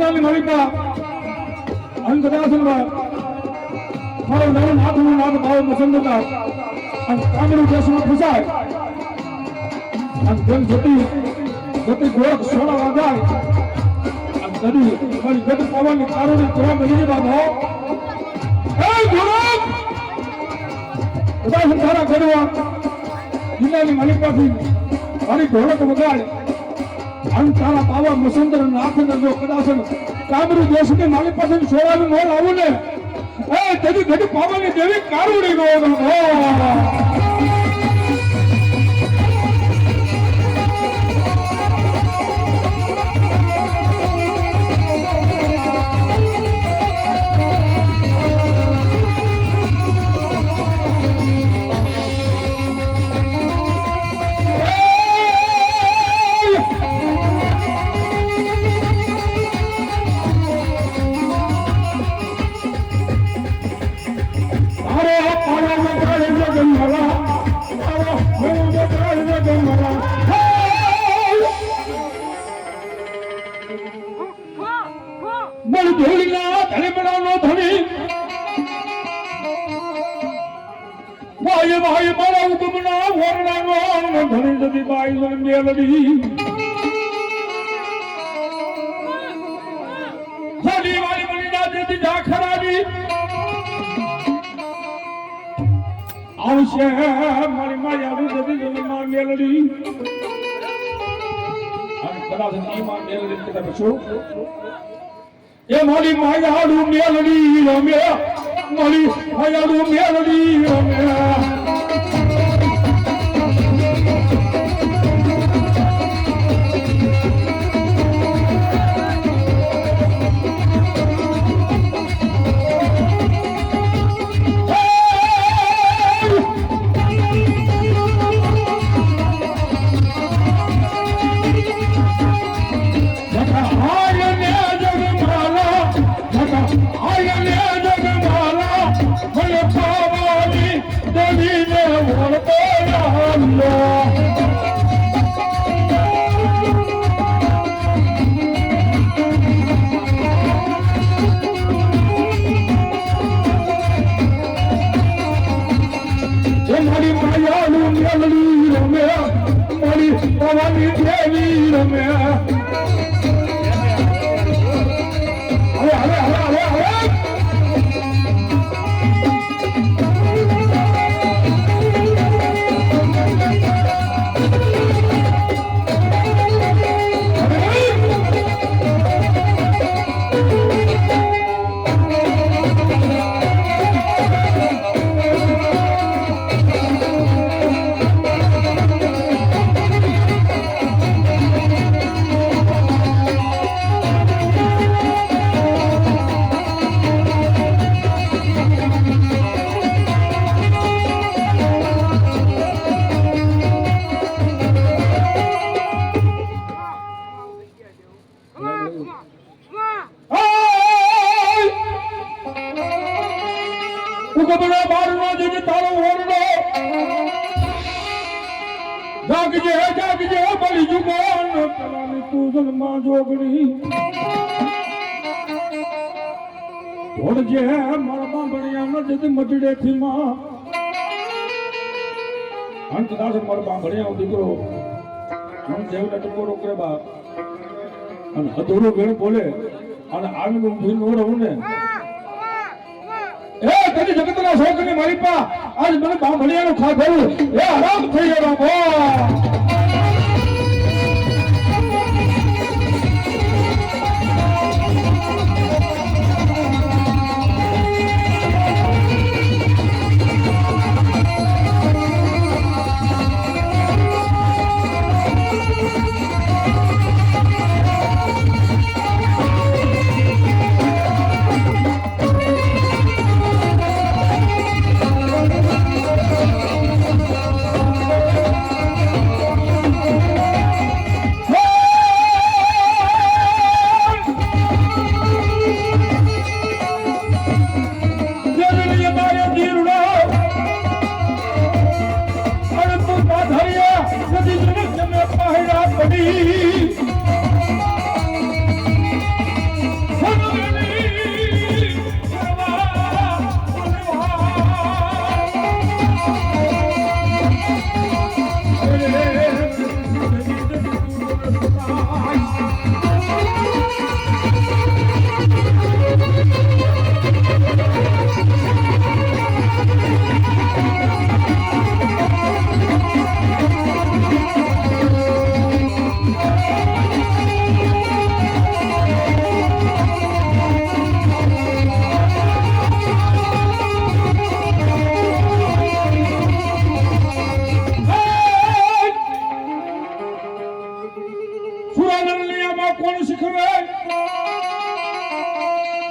જિલ્લાની માલિકા અંકદાસનમાં મારું નામ નાથનું નામ ભાવ મસંદકા અને કામરૂ દેશમાં ફસાય અને તેમ જતી ગોળખ સોના વાગાય અને નદી મારી ગત પાવાની કારોની તોરા બની બાબા એ ગોળખ બધા સંધારા કરવા જિલ્લાની માલિકાથી મારી ઢોળક વગાડ અને તારા પાવા મસંદર નાથને જો કદાચ કામરૂ દેશની મારી પાસે સોળાનું મોલ આવું ને એ તેની ઘડી પાવાની દેવી કારુડી નો ભાઈ મારા ઉગમના વરણાનો ધણી જતી બાઈ મેલડી હોલી વાળી બની જાતી જાખરાની આવશે મારી માયાવી જતી જન્મમાં મેલડી અને કદાચ એમાં મેલડી કદાચ પૂછો એ મારી માયાડું મેલડી રમે મારી માયાડું મેલડી રમે જાગજે બળી જુગાન તલાની તું જન્મા જોગણી ઓળજે મારા બાંભણિયા નજે મટડે થી માં અંતદાસ મારા બાંભણિયા દીકરો હું દેવને ટકોરો કરે બા અને અધૂરો વેણ બોલે અને આવી હું ભી નો રહું ને એ તને જગતના શોકની મારી પા આજ મને બાંભણિયાનું ખાધેલું એ હરામ થઈ ગયો બાબા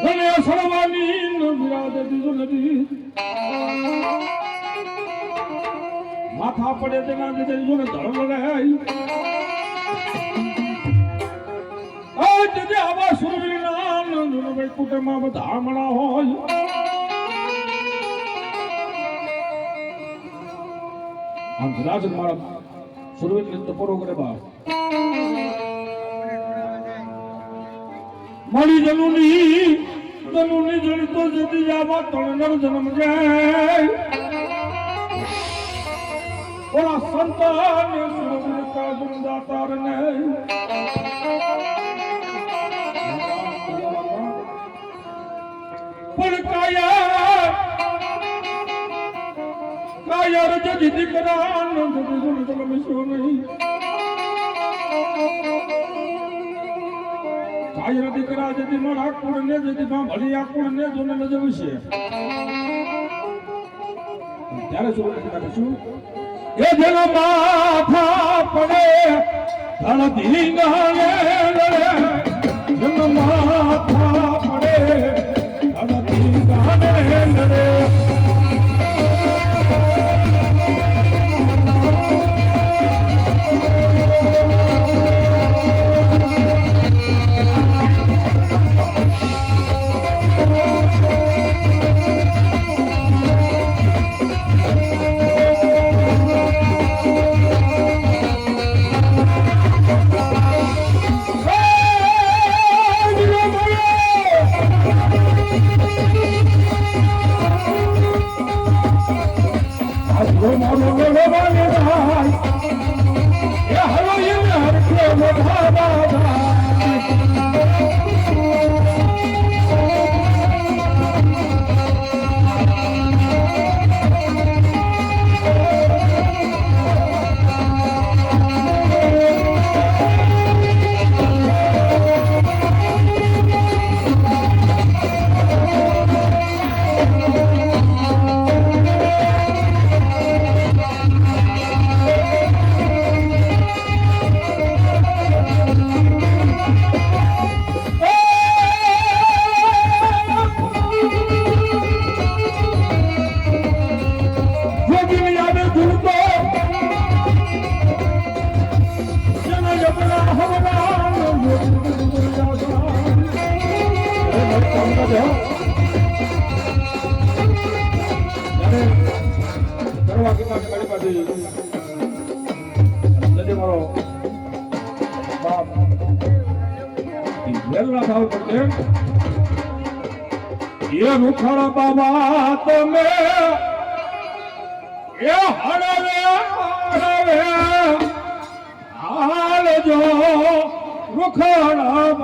મને સળવાની બિરાજે દીધું નથી માથા પડે તેના લીધે જોને ધર્મ રહે આજ જે આવા સુરવીરના નંદુભાઈ કુટુંબમાં બધા મળા હોય આમ રાજન મારા સુરવીર તો પરો કરે બા મળી જનુની જણી તો જતી જાવા તણનર જન્મ જાય ઓલા સંતાન સુરવીર કા ગુણદાતાર ને પણ કાયા રજ દીકરા નંદ ગુણ જન્મ છો નહીં કાયા દીકરા જતી મારા કુળ ને જતી માં ભલી આ કુળ ને જોને ન જવું છે ત્યારે શું કરીશું એ જેનો માથા પડે ધન ધીંગાને જેનો માથા પડે ધન ધીંગાને રૂખડા બાબા તમે એ હળવે હાલ જો રૂખડા